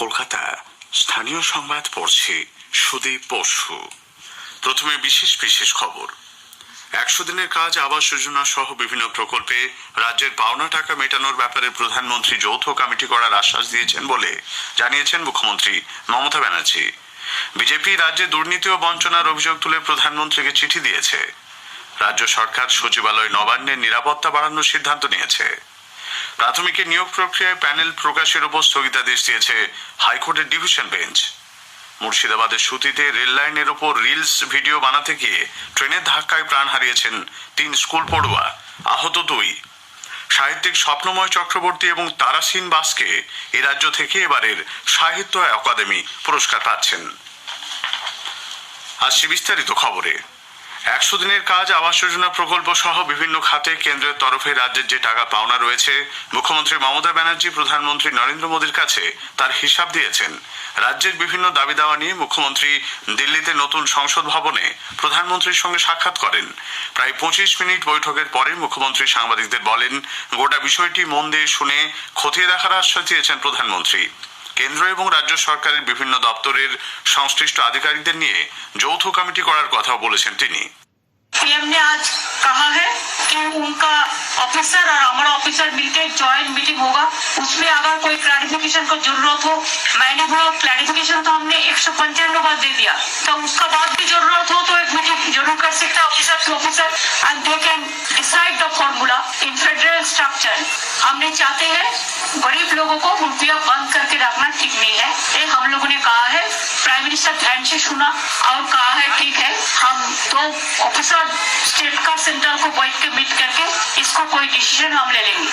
কলকাতা। স্থানীয় সংবাদ পড়ছি সুদীপ বসু। প্রথমে বিশেষ বিশেষ খবর। 100 দিনের কাজ আবাস যোজনা সহ বিভিন্ন প্রকল্পে রাজ্যের পাওনা টাকা মেটানোর ব্যাপারে প্রধানমন্ত্রী যৌথ কমিটি করার আশ্বাস দিয়েছেন বলে জানিয়েছেন মুখ্যমন্ত্রী মমতা ব্যানার্জি। বিজেপি রাজ্যে দুর্নীতি ও বঞ্চনার অভিযোগ তুলে প্রধানমন্ত্রীকে চিঠি দিয়েছে। রাজ্য সরকার সচিবালয় নবান্নের নিরাপত্তা বাড়ানোর সিদ্ধান্ত নিয়েছে। প্রাথমিকের নিয়োগ প্রক্রিয়ায় প্যানেল প্রকাশের উপর স্থগিতাদেশ দিয়েছে হাইকোর্টের ডিভিশন বেঞ্চ। মুর্শিদাবাদের সুতিতে রেল লাইনের ওপর রিলস ভিডিও বানাতে গিয়ে ট্রেনের ধাক্কায় প্রাণ হারিয়েছেন 3 স্কুল পড়ুয়া, আহত 2। সাহিত্যিক স্বপ্নময় চক্রবর্তী এবং তারাসিন বাসকে এ রাজ্য থেকে এবারের সাহিত্য একাডেমি পুরস্কার পাচ্ছেন। আসছে বিস্তারিত খবরে। 100 দিনের কাজ আবাস যোজনা প্রকল্প সহ বিভিন্ন খাতে কেন্দ্রের তরফে রাজ্যের যে টাকা পাওনা রয়েছে, মুখ্যমন্ত্রী মমতা ব্যানার্জি প্রধানমন্ত্রী নরেন্দ্র মোদীর কাছে তার হিসাব দিয়েছেন। রাজ্যের বিভিন্ন দাবি দাওয়া নিয়ে মুখ্যমন্ত্রী দিল্লিতে নতুন সংসদ ভবনে প্রধানমন্ত্রীর সঙ্গে সাক্ষাৎ করেন। প্রায় 25 মিনিট বৈঠকের পরে মুখ্যমন্ত্রী সাংবাদিকদের বলেন, গোটা বিষয়টি মন দিয়ে শুনে খতিয়ে দেখার আশ্বাস দিয়েছেন প্রধানমন্ত্রী। কেন্দ্র এবং রাজ্য সরকারের বিভিন্ন দপ্তরের সংশ্লিষ্ট আধিকারিকদের নিয়ে যৌথ কমিটি করার কথাও বলেছেন তিনি। पीएम ने आज कहा है कि उनका ऑफिसर और हमारा ऑफिसर मिलकर जॉइंट मीटिंग होगा, उसमें अगर कोई क्लैरिफिकेशन को जरूरत हो, मैंने बोला क्लैरिफिकेशन तो हमने 195 बार दे दिया, तो उसका बाद भी जरूरत हो तो एक मीटिंग जरूर कर सकता है officer to officer and they can decide the formula in federal structure. हमने चाहते हैं गरीब लोगों को रुपया बंद करके रखना ठीक नहीं है, ये हम लोगों ने कहा है। प्राइम मिनिस्टर ध्यान से सुना और कहा है ठीक है, हम तो ऑफिसर स्टेट का सेंटर को बैठ के मीट करके इसको कोई डिसीजन हम ले लेंगे।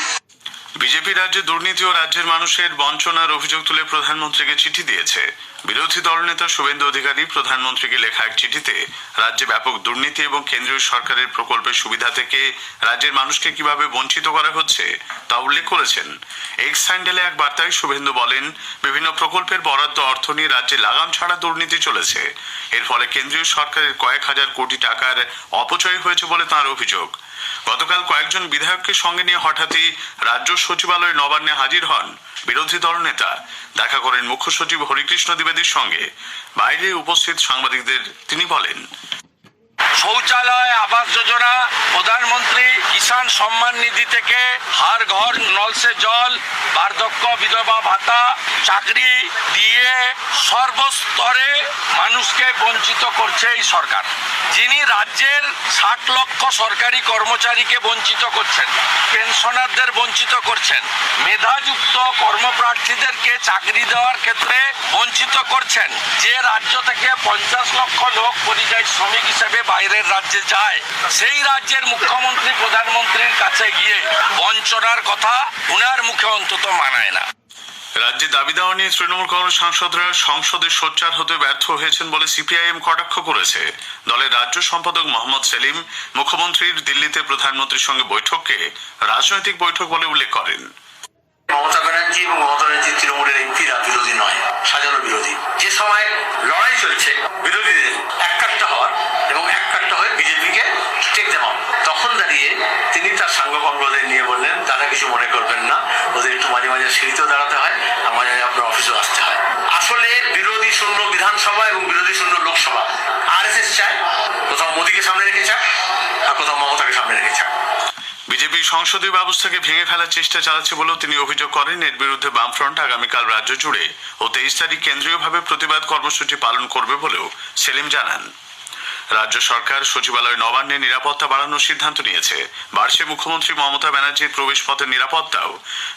বিজেপি রাজ্যে দুর্নীতি ও রাজ্যের মানুষের বঞ্চনার অভিযোগ তুলে প্রধানমন্ত্রীকে চিঠি দিয়েছে। বিরোধী দলনেতা শুভেন্দু অধিকারী প্রধানমন্ত্রীকে লেখা এক চিঠিতে রাজ্যে ব্যাপক দুর্নীতি এবং কেন্দ্রীয় সরকারের প্রকল্পের সুবিধা থেকে রাজ্যের মানুষকে কিভাবে বঞ্চিত করা হচ্ছে তা উল্লেখ করেছেন। এক্স হ্যান্ডেলে এক বার্তায় শুভেন্দু বলেন, বিভিন্ন প্রকল্পের বরাদ্দ অর্থ নিয়ে রাজ্যে লাগাম ছাড়া দুর্নীতি চলেছে। এর ফলে কেন্দ্রীয় সরকারের কয়েক হাজার কোটি টাকার অপচয় হয়েছে বলে তাঁর অভিযোগ। গতকাল কয়েকজন বিধায়ককে সঙ্গে নিয়ে হঠাৎই রাজ্য সচিবালয় নবান্নে হাজির হন বিরোধী দল নেতা। দেখা করেন মুখ্য সচিব হরিকৃষ্ণ দ্বিবেদীর সঙ্গে। বাইরে উপস্থিত সাংবাদিকদের তিনি বলেন, শৌচালয় আবাস যোজনা, প্রধানমন্ত্রী কিষাণ সম্মান নিধি থেকে হার ঘর নল সে জল, বার্ধক্য বিধবা ভাতা, চাকরি দিয়ে সর্বস্তরে মানুষকে বঞ্চিত করছে এই সরকার। যিনি রাজ্যের 60 লক্ষ সরকারি কর্মচারীকে বঞ্চিত করছেন, পেনশনারদের বঞ্চিত করছেন, মেধাযুক্ত কর্মপ্রার্থীদেরকে চাকরি দেওয়ার ক্ষেত্রে বঞ্চিত করছেন। যে রাজ্য থেকে 50 লক্ষ লোক পরিযায়ী শ্রমিক হিসেবে বাইরের রাজ্যে যায়, সেই রাজ্যের মুখ্যমন্ত্রী প্রধানমন্ত্রীর কাছে গিয়ে বঞ্চনার কথা উনার মুখে অন্তত মানায় না। রাজ্যে দাবি দেওয়া নিয়ে তৃণমূল কংগ্রেস সাংসদরা সংসদে সোচ্চার হতে ব্যর্থ হয়েছেন বলে সিপিআইএম কটাক্ষ করেছে। দলের রাজ্য সম্পাদক মোহাম্মদ সেলিম মুখ্যমন্ত্রীর দিল্লিতে প্রধানমন্ত্রীর সঙ্গে বৈঠককে রাজনৈতিক বৈঠক বলে উল্লেখ করেন। মমতা ব্যানার্জি এবং মমতা ব্যানার্জি তৃণমূলের এমপিরা বিরোধী নয়, সাজানো বিরোধী। যে সময় লড়াই চলছে বিরোধীদের এককাট্টা হওয়ার এবং এককাট্টা হয়ে বিজেপিকে টেক দেওয়া, তখন দাঁড়িয়ে তিনি তার সাংগপাঙ্গদের নিয়ে বললেন, তারা কিছু মনে করবেন না, ওদের একটু মাঝে মাঝে সিঁড়িতেও দাঁড়াতে হয় আর মাঝে মাঝে আপনার অফিসেও আসতে হয়। আসলে বিরোধী শূন্য বিধানসভা এবং বিরোধী শূন্য লোকসভা আরএসএস চায়, কোথাও মোদীকে সামনে রেখে চায় আর কোথাও মমতাকে সামনে রেখে চায়। বিজেপি সংসদীয় ব্যবস্থাকে ভেঙে ফেলার চেষ্টা চালাচ্ছে বলেও তিনি অভিযোগ করেন। এর বিরুদ্ধে বামফ্রন্ট আগামীকাল রাজ্য জুড়ে ও 23 তারিখ কেন্দ্রীয়ভাবে প্রতিবাদ কর্মসূচি পালন করবে বলেও সেলিম জানান। রাজ্য সরকার সচিবালয় নবান্নে নিরাপত্তা বাড়ানোর সিদ্ধান্ত নিয়েছে। বাড়ছে মুখ্যমন্ত্রী মমতা ব্যানার্জির প্রবেশ পথের নিরাপত্তাও।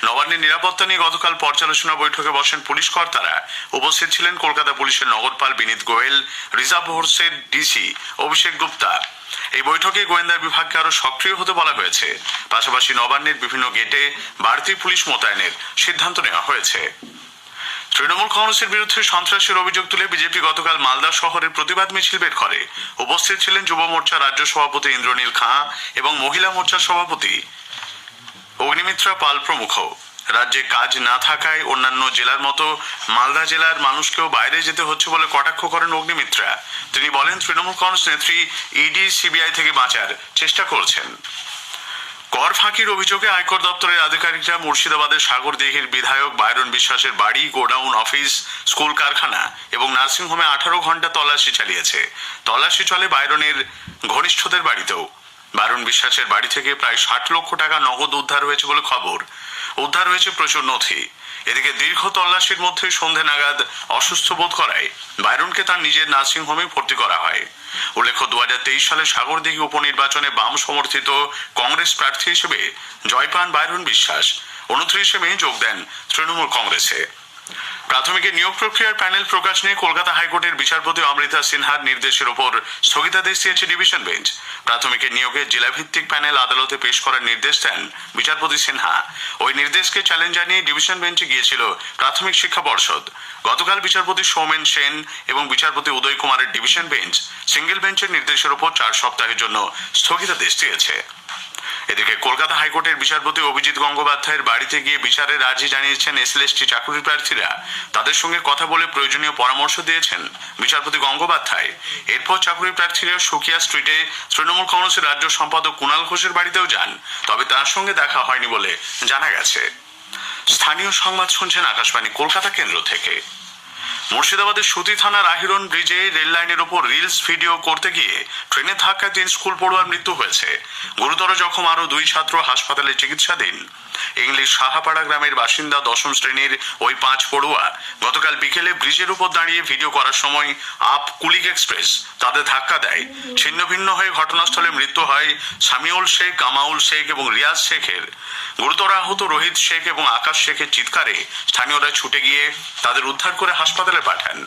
নবান্নের নিরাপত্তা নিয়ে গতকাল পর্যালোচনা বৈঠকে বসেন পুলিশ কর্তারা। উপস্থিত ছিলেন কলকাতা পুলিশের নগরপাল বিনীত গোয়েল, রিজার্ভ ফোর্সের ডিসি অভিষেক গুপ্তা। এই বৈঠকে গোয়েন্দা বিভাগকে আরো সক্রিয় হতে বলা হয়েছে। পাশাপাশি নবান্নের বিভিন্ন গেটে বাড়তি পুলিশ মোতায়েনের সিদ্ধান্ত নেওয়া হয়েছে। তৃণমূল কংগ্রেসের বিরুদ্ধে সন্ত্রাসের অভিযোগ তুলে বিজেপি গতকাল মালদা শহরে প্রতিবাদ মিছিল বের করে। উপস্থিত ছিলেন যুব মোর্চা রাজ্য সভাপতি ইন্দ্রনীল খাঁ এবং মহিলা মোর্চার সভাপতি অগ্নিমিত্রা পাল প্রমুখ। রাজ্যে কাজ না থাকায় অন্যান্য জেলার মতো মালদা জেলার মানুষকেও বাইরে যেতে হচ্ছে বলে কটাক্ষ করেন অগ্নিমিত্রা। তিনি বলেন, তৃণমূল কংগ্রেস নেত্রী ইডি সিবিআই থেকে বাঁচার চেষ্টা করছেন। কর ফাঁকির অভিযোগে আয়কর দপ্তরের আধিকারিকরা মুর্শিদাবাদের সাগরদিঘির বিধায়ক বাইরন বিশ্বাসের বাড়ি, গোডাউন, অফিস, স্কুল, কারখানা এবং নার্সিংহোমে 18 ঘন্টা তল্লাশি চালিয়েছে। তল্লাশি চলে বাইরনের ঘনিষ্ঠদের বাড়িতেও। বাইরন বিশ্বাসের বাড়ি থেকে প্রায় 60 লক্ষ টাকা নগদ উদ্ধার হয়েছে বলে খবর। উদ্ধার হয়েছে প্রচুর নথি। এদিকে দীর্ঘ তল্লাশির মধ্যে সন্ধে নাগাদ অসুস্থ বোধ করায় বাইরনকে তার নিজের নার্সিংহোমে ভর্তি করা হয়। উল্লেখ্য, 2023 সালে সাগরদিঘি উপনির্বাচনে বাম সমর্থিত কংগ্রেস প্রার্থী হিসেবে জয় পান বাইরন বিশ্বাস। 29 মে যোগ দেন তৃণমূল কংগ্রেসে। প্রাথমিকের নিয়োগ প্রক্রিয়ার প্যানেল প্রকাশ নিয়ে কলকাতা হাইকোর্টের বিচারপতি অমৃতা সিনহার নির্দেশের উপর স্থগিতাদেশ দিয়েছে ডিভিশন বেঞ্চ। প্রাথমিকের নিয়োগে জেলাভিত্তিক প্যানেল আদালতে পেশ করার নির্দেশ দেন বিচারপতি সিনহা। ওই নির্দেশকে চ্যালেঞ্জ জানিয়ে ডিভিশন বেঞ্চে গিয়েছিল প্রাথমিক শিক্ষা পর্ষদ। গতকাল বিচারপতি সৌমেন সেন এবং বিচারপতি উদয় কুমারের ডিভিশন বেঞ্চ সিঙ্গেল বেঞ্চের নির্দেশের উপর 4 সপ্তাহের জন্য স্থগিতাদেশ দিয়েছে। এদিকে কলকাতা হাইকোর্টের বিচারপতি অভিজিৎ গঙ্গোপাধ্যায়ের বাড়িতে গিয়ে বিচারের আর্জি জানিয়েছেন এসএলএসটি চাকরি প্রার্থীরা। তাদের সঙ্গে কথা বলে প্রয়োজনীয় পরামর্শ দিয়েছেন বিচারপতি গঙ্গোপাধ্যায়। এরপর চাকরি প্রার্থীরা সুকিয়া স্ট্রিটে তৃণমূল কংগ্রেসের রাজ্য সম্পাদক কুণাল ঘোষের বাড়িতেও যান, তবে তার সঙ্গে দেখা হয়নি বলে জানা গেছে। স্থানীয় সংবাদ শুনছেন আকাশবাণী কলকাতা কেন্দ্র থেকে। মুর্শিদাবাদের সুতি থানার আহিরন ব্রিজে রেল লাইনের উপর রিলস ভিডিও করতে গিয়ে ট্রেনের ধাক্কায় 3 স্কুল পড়ুয়ার মৃত্যু হয়েছে। গুরুতর জখম আরো 2 ছাত্র হাসপাতালে চিকিৎসাধীন। ইংলিশ সাহাপাড়া গ্রামের বাসিন্দা 10ম শ্রেণীর ওই 5 পড়ুয়া গতকাল বিকেলে ব্রিজের উপর দাঁড়িয়ে ভিডিও করার সময় আপ কুলিক এক্সপ্রেস তাদের ধাক্কা দেয়। ছিন্ন ভিন্ন হয়ে ঘটনাস্থলে মৃত্যু হয় সামিউল শেখ, কামাউল শেখ এবং রিয়াজ শেখের। গুরুতর আহত রোহিত শেখ এবং আকাশ শেখের চিৎকারে স্থানীয়রা ছুটে গিয়ে তাদের উদ্ধার করে হাসপাতালে পাঠান।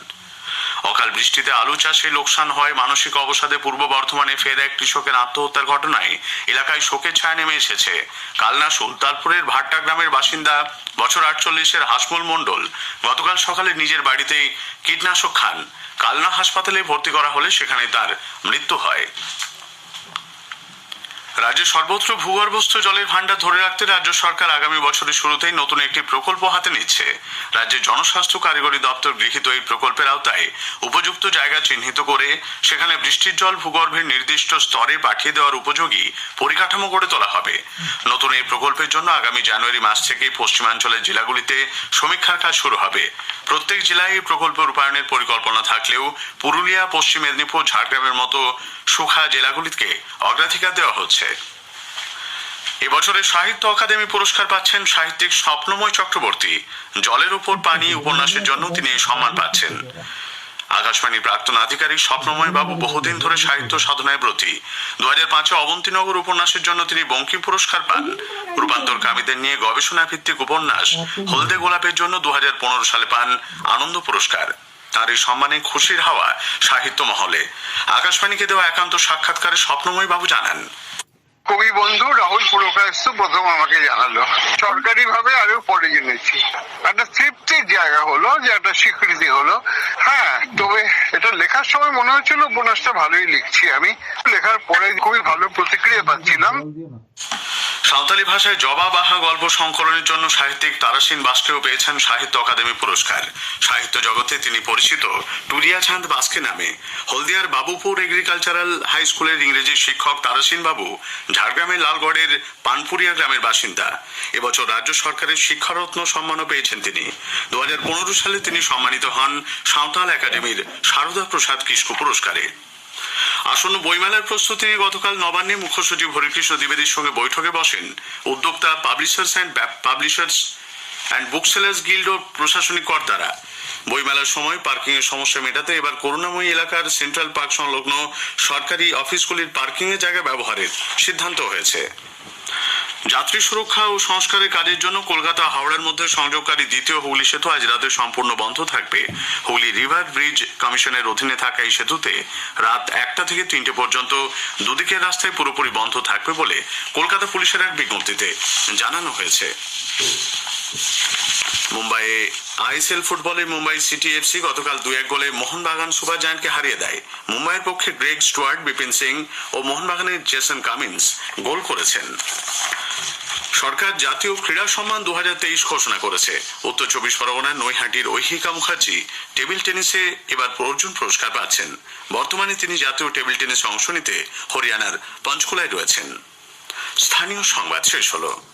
অকাল বৃষ্টিতে আলু চাষে লোকসান হয়। মানসিক অবসাদে পূর্ব বর্ধমানে ফের এক কৃষকের আত্মহত্যার ঘটনায় এলাকায় শোকের ছায়া নেমে এসেছে। কালনা সুলতানপুরের ভাট্টা গ্রামের বাসিন্দা বছর 48-এর হাসমুল মণ্ডল গতকাল সকালে নিজের বাড়িতেই কীটনাশক খান। কালনা হাসপাতালে ভর্তি করা হলে সেখানে তার মৃত্যু হয়। রাজ্যে সর্বত্র ভূগর্ভস্থ জলের ভান্ডার ধরে রাখতে রাজ্য সরকার আগামী বছরের শুরুতেই নতুন একটি প্রকল্প হাতে নিচ্ছে। রাজ্যের জনস্বাস্থ্য কারিগরি দপ্তর গৃহীত এই প্রকল্পের আওতায় উপযুক্ত জায়গা চিহ্নিত করে সেখানে বৃষ্টির জল ভূগর্ভের নির্দিষ্ট স্তরে পাঠিয়ে দেওয়ার উপযোগী পরিকাঠামো গড়ে তোলা হবে। নতুন এই প্রকল্পের জন্য আগামী জানুয়ারি মাস থেকেই পশ্চিমাঞ্চলের জেলাগুলিতে সমীক্ষার কাজ শুরু হবে। প্রত্যেক জেলায় এই প্রকল্প রূপায়ণের পরিকল্পনা থাকলেও পুরুলিয়া, পশ্চিম মেদিনীপুর, ঝাড়গ্রামের মতো সুখা জেলাগুলিকে অগ্রাধিকার দেওয়া হচ্ছে। এবছরের সাহিত্য অকাদেমি পুরস্কার পাচ্ছেন সাহিত্যিক স্বপ্নময় চক্রবর্তী। জলের উপর পানি উপন্যাসের জন্য তিনি এই সম্মান পাচ্ছেন। আকাশবাণীর প্রাক্তন আধিকারিক স্বপ্নময় বাবু বহুদিন ধরে সাহিত্য সাধনায় ব্রতী। 2005-এ অবন্তীনগর উপন্যাসের জন্য তিনি বঙ্কিম পুরস্কার পান। রূপান্তরকামীদের নিয়ে গবেষণা ভিত্তিক উপন্যাস হলদে গোলাপের জন্য 2015 সালে পান আনন্দ পুরস্কার। তার এই সম্মানে খুশির হাওয়া সাহিত্য মহলে। আকাশবাণীকে দেওয়া একান্ত সাক্ষাৎকারে স্বপ্নময় বাবু জানান, কবি বন্ধু রাহুল পুরকায়স্থ প্রথম আমাকে জানালো, সরকারি ভাবে আরো পরে জেনেছি। একটা তৃপ্তির জায়গা হলো, যে একটা স্বীকৃতি হলো। হ্যাঁ, তবে এটা লেখার সময় মনে হচ্ছিল উপন্যাসটা ভালোই লিখছি। আমি লেখার পরে খুবই ভালো প্রতিক্রিয়া পাচ্ছিলাম। সাঁওতালি ভাষায় জবাব আহা গল্প সংকলনের জন্য সাহিত্যিক তারাসিন বাস্কেও পেয়েছেন সাহিত্য অকাদেমি পুরস্কার। সাহিত্য জগতে তিনি পরিচিত টুরিয়া চাঁদ বাস্কে নামে। হলদিয়ার বাবুপুর এগ্রিকালচারাল হাই স্কুলের ইংরেজি শিক্ষক তারাসিন বাবু ঝাড়গ্রামের লালগড়ের পানপুরিয়া গ্রামের বাসিন্দা। এবছর রাজ্য সরকারের শিক্ষারত্ন সম্মানও পেয়েছেন তিনি। 2015 সালে তিনি সম্মানিত হন সাঁওতাল একাডেমির শারদা প্রসাদ কিস্কু পুরস্কারে। আসন্ন বইমেলার প্রস্তুতি নিয়ে গতকাল নবান্নে মুখ্য সচিব হরিকৃষ্ণ দ্বিবেদীর সঙ্গে বৈঠকে বসেন উদ্যোক্তা পাবলিশার্স অ্যান্ড বুকসেলার্স গিল্ড ও প্রশাসনিক কর্তারা। বইমেলার সময় পার্কিং এর সমস্যা মেটাতে এবার করুণাময়ী এলাকার সেন্ট্রাল পার্ক সংলগ্ন সরকারি অফিসগুলির পার্কিং এর জায়গা ব্যবহারের সিদ্ধান্ত হয়েছে। যাত্রী সুরক্ষা ও সংস্কারের কাজের জন্য কলকাতা হাওড়ার মধ্যে সংযোগকারী দ্বিতীয় হুগলি সেতু আজ রাতে সম্পূর্ণ বন্ধ থাকবে। হুগলি রিভার ব্রিজ কমিশনের অধীনে থাকা এই সেতুতে রাত 1টা থেকে 3টে পর্যন্ত দুদিকের রাস্তায় পুরোপুরি বন্ধ থাকবে বলে কলকাতা পুলিশের এক বিজ্ঞপ্তিতে জানানো হয়েছে। মুম্বাইয়ে আইএসএল ফুটবলে মুম্বাই সিটি এফসি গতকাল 2-1 গোলে মোহনবাগান সুপার জায়ান্টকে হারিয়ে দেয়। মুম্বাইয়ের পক্ষে গ্রেগ স্টুয়ার্ট, বিপিন সিং ও মোহনবাগানের জেসন কামিন্স গোল করেছেন। সরকার জাতীয় ক্রীড়া সম্মান 2023 ঘোষণা করেছে। উত্তর 24 পরগনার নৈহাটির ঐহিকা মুখার্জি টেবিল টেনিসে এবার অর্জুন পুরস্কার পাচ্ছেন। বর্তমানে তিনি জাতীয় টেবিল টেনিসে অংশ নিতে হরিয়ানার পঞ্চকুলায় রয়েছেন। স্থানীয় সংবাদ শেষ হলো।